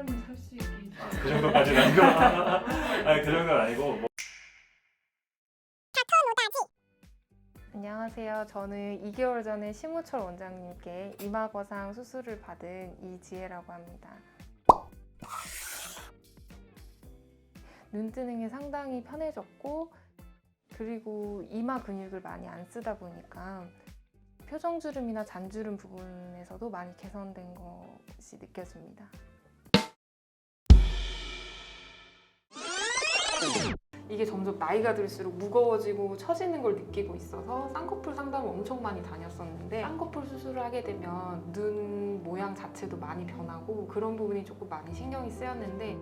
사람이 살 수 있게 그 정도까지는 아니고 아니, 그 정도는 아니고 뭐. 안녕하세요. 저는 2개월 전에 심우철 원장님께 이마거상 수술을 받은 이지혜라고 합니다. 눈 뜨는 게 상당히 편해졌고, 그리고 이마 근육을 많이 안 쓰다 보니까 표정주름이나 잔주름 부분에서도 많이 개선된 것이 느껴집니다. 이게 점점 나이가 들수록 무거워지고 처지는 걸 느끼고 있어서 쌍꺼풀 상담을 엄청 많이 다녔었는데, 쌍꺼풀 수술을 하게 되면 눈 모양 자체도 많이 변하고 그런 부분이 조금 많이 신경이 쓰였는데,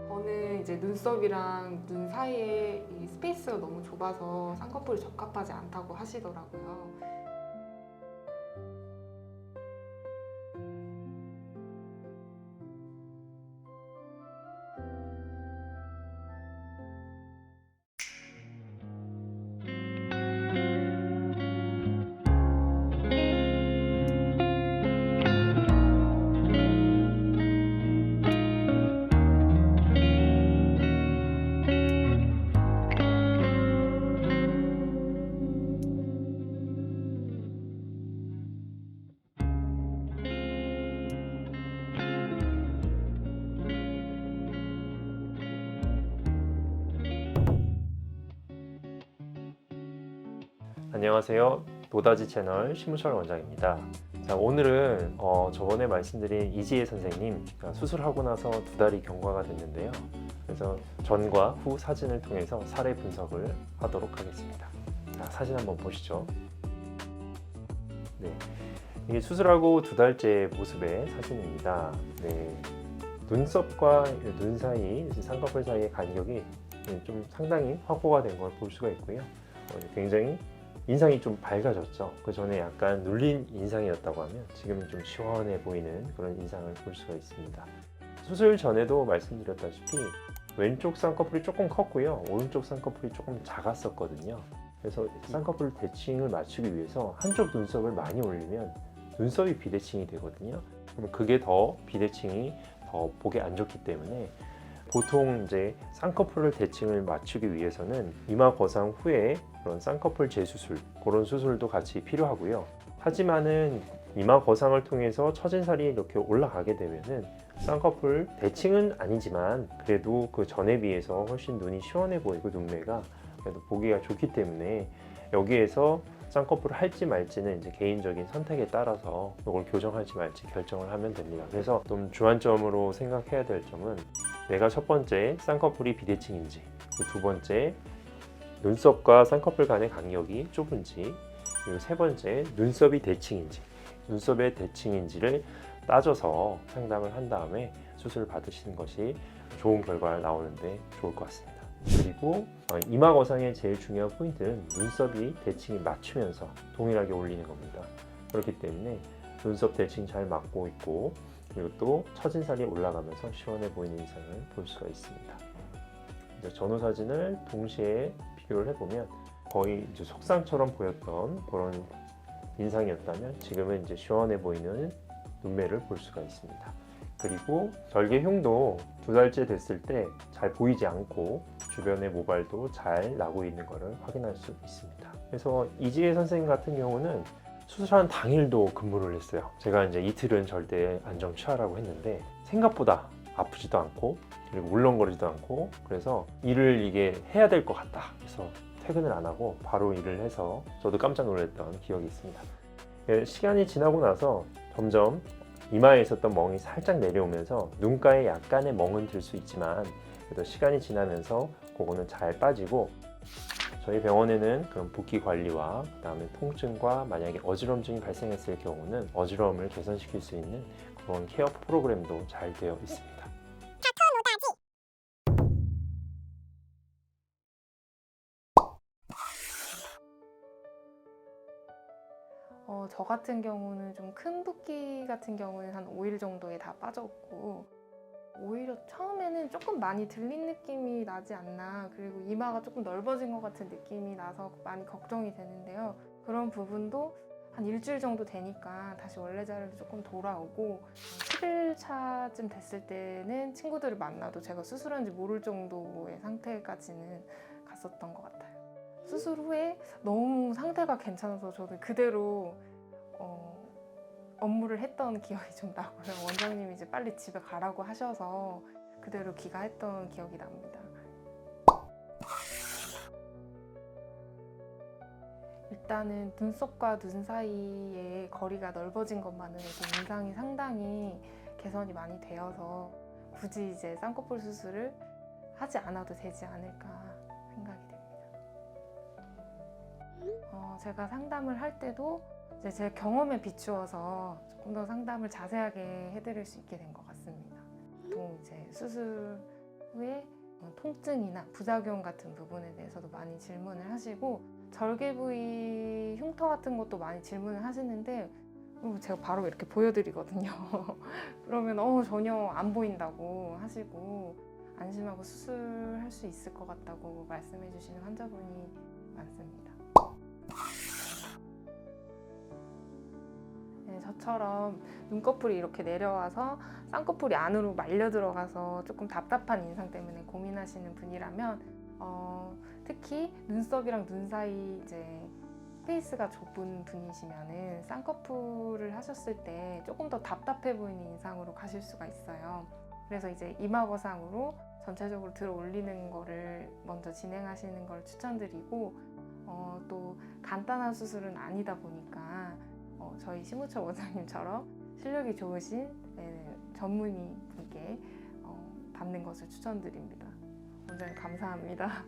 저는 이제 눈썹이랑 눈 사이에 이 스페이스가 너무 좁아서 쌍꺼풀이 적합하지 않다고 하시더라고요. 안녕하세요. 노다지 채널 심우철 원장입니다. 자, 오늘은 저번에 말씀드린 이지혜 선생님 수술하고 나서 2달이 경과가 됐는데요. 그래서 전과 후 사진을 통해서 사례 분석을 하도록 하겠습니다. 자, 사진 한번 보시죠. 네, 이게 수술하고 2달째 모습의 사진입니다. 네, 눈썹과 눈 사이, 쌍꺼풀 사이의 간격이 좀 상당히 확보가 된 걸 볼 수가 있고요. 굉장히 인상이 좀 밝아졌죠. 그 전에 약간 눌린 인상이었다고 하면 지금은 좀 시원해 보이는 그런 인상을 볼 수가 있습니다. 수술 전에도 말씀드렸다시피 왼쪽 쌍꺼풀이 조금 컸고요, 오른쪽 쌍꺼풀이 조금 작았었거든요. 그래서 쌍꺼풀 대칭을 맞추기 위해서 한쪽 눈썹을 많이 올리면 눈썹이 비대칭이 되거든요. 그러면 그게 더 비대칭이 더 보기 안 좋기 때문에 보통 이제 쌍꺼풀 대칭을 맞추기 위해서는 이마 거상 후에 그런 쌍꺼풀 재수술, 그런 수술도 같이 필요하고요. 하지만은 이마 거상을 통해서 처진 살이 이렇게 올라가게 되면은 쌍꺼풀 대칭은 아니지만 그래도 그 전에 비해서 훨씬 눈이 시원해 보이고 눈매가 그래도 보기가 좋기 때문에 여기에서 쌍꺼풀을 할지 말지는 이제 개인적인 선택에 따라서 이걸 교정할지 말지 결정을 하면 됩니다. 그래서 좀 주안점으로 생각해야 될 점은 내가 첫 번째 쌍꺼풀이 비대칭인지, 두 번째 눈썹과 쌍꺼풀 간의 간격이 좁은지, 그리고 세 번째 눈썹이 대칭인지, 눈썹의 대칭인지를 따져서 상담을 한 다음에 수술을 받으시는 것이 좋은 결과가 나오는데 좋을 것 같습니다. 그리고 이마 거상의 제일 중요한 포인트는 눈썹이 대칭이 맞추면서 동일하게 올리는 겁니다. 그렇기 때문에 눈썹 대칭 잘 맞고 있고, 그리고 또 처진 살이 올라가면서 시원해 보이는 인상을 볼 수가 있습니다. 이제 전후 사진을 동시에 비교를 해보면 거의 이제 속상처럼 보였던 그런 인상이었다면 지금은 이제 시원해 보이는 눈매를 볼 수가 있습니다. 그리고 절개흉도 2달째 됐을 때 잘 보이지 않고 주변의 모발도 잘 나고 있는 것을 확인할 수 있습니다. 그래서 이지혜 선생님 같은 경우는 수술한 당일도 근무를 했어요. 제가 이제 이틀은 절대 안정 취하라고 했는데 생각보다 아프지도 않고 그리고 울렁거리지도 않고, 그래서 일을 이게 해야 될 것 같다. 그래서 퇴근을 안 하고 바로 일을 해서 저도 깜짝 놀랐던 기억이 있습니다. 시간이 지나고 나서 점점 이마에 있었던 멍이 살짝 내려오면서 눈가에 약간의 멍은 들 수 있지만 그래도 시간이 지나면서 그거는 잘 빠지고, 저희 병원에는 그런 붓기 관리와 그 다음에 통증과 만약에 어지럼증이 발생했을 경우는 어지러움을 개선시킬 수 있는 그런 케어 프로그램도 잘 되어 있습니다. 저 같은 경우는 좀 큰 붓기 같은 경우는 한 5일 정도에 다 빠졌고, 오히려 처음에는 조금 많이 들린 느낌이 나지 않나, 그리고 이마가 조금 넓어진 것 같은 느낌이 나서 많이 걱정이 되는데요. 그런 부분도 한 일주일 정도 되니까 다시 원래 자리로 조금 돌아오고 10일차쯤 됐을 때는 친구들을 만나도 제가 수술한지 모를 정도의 상태까지는 갔었던 것 같아요. 수술 후에 너무 상태가 괜찮아서 저는 그대로 업무를 했던 기억이 좀 나고요. 원장님이 이제 빨리 집에 가라고 하셔서 그대로 귀가했던 기억이 납니다. 일단은 눈썹과 눈 사이의 거리가 넓어진 것만으로도 인상이 상당히 개선이 많이 되어서 굳이 이제 쌍꺼풀 수술을 하지 않아도 되지 않을까 생각이 됩니다. 제가 상담을 할 때도 이제 제 경험에 비추어서 조금 더 상담을 자세하게 해드릴 수 있게 된 것 같습니다. 보통 이제 수술 후에 통증이나 부작용 같은 부분에 대해서도 많이 질문을 하시고 절개 부위 흉터 같은 것도 많이 질문을 하시는데 제가 바로 이렇게 보여드리거든요. 그러면 전혀 안 보인다고 하시고 안심하고 수술할 수 있을 것 같다고 말씀해 주시는 환자분이 많습니다. 네, 저처럼 눈꺼풀이 이렇게 내려와서 쌍꺼풀이 안으로 말려 들어가서 조금 답답한 인상 때문에 고민하시는 분이라면 특히 눈썹이랑 눈 사이 이제 스페이스가 좁은 분이시면은 쌍꺼풀을 하셨을 때 조금 더 답답해 보이는 인상으로 가실 수가 있어요. 그래서 이제 이마 거상으로 전체적으로 들어 올리는 거를 먼저 진행하시는 걸 추천드리고 또 간단한 수술은 아니다 보니까 저희 심우철 원장님처럼 실력이 좋으신 전문의 분께 받는 것을 추천드립니다. 원장님 감사합니다.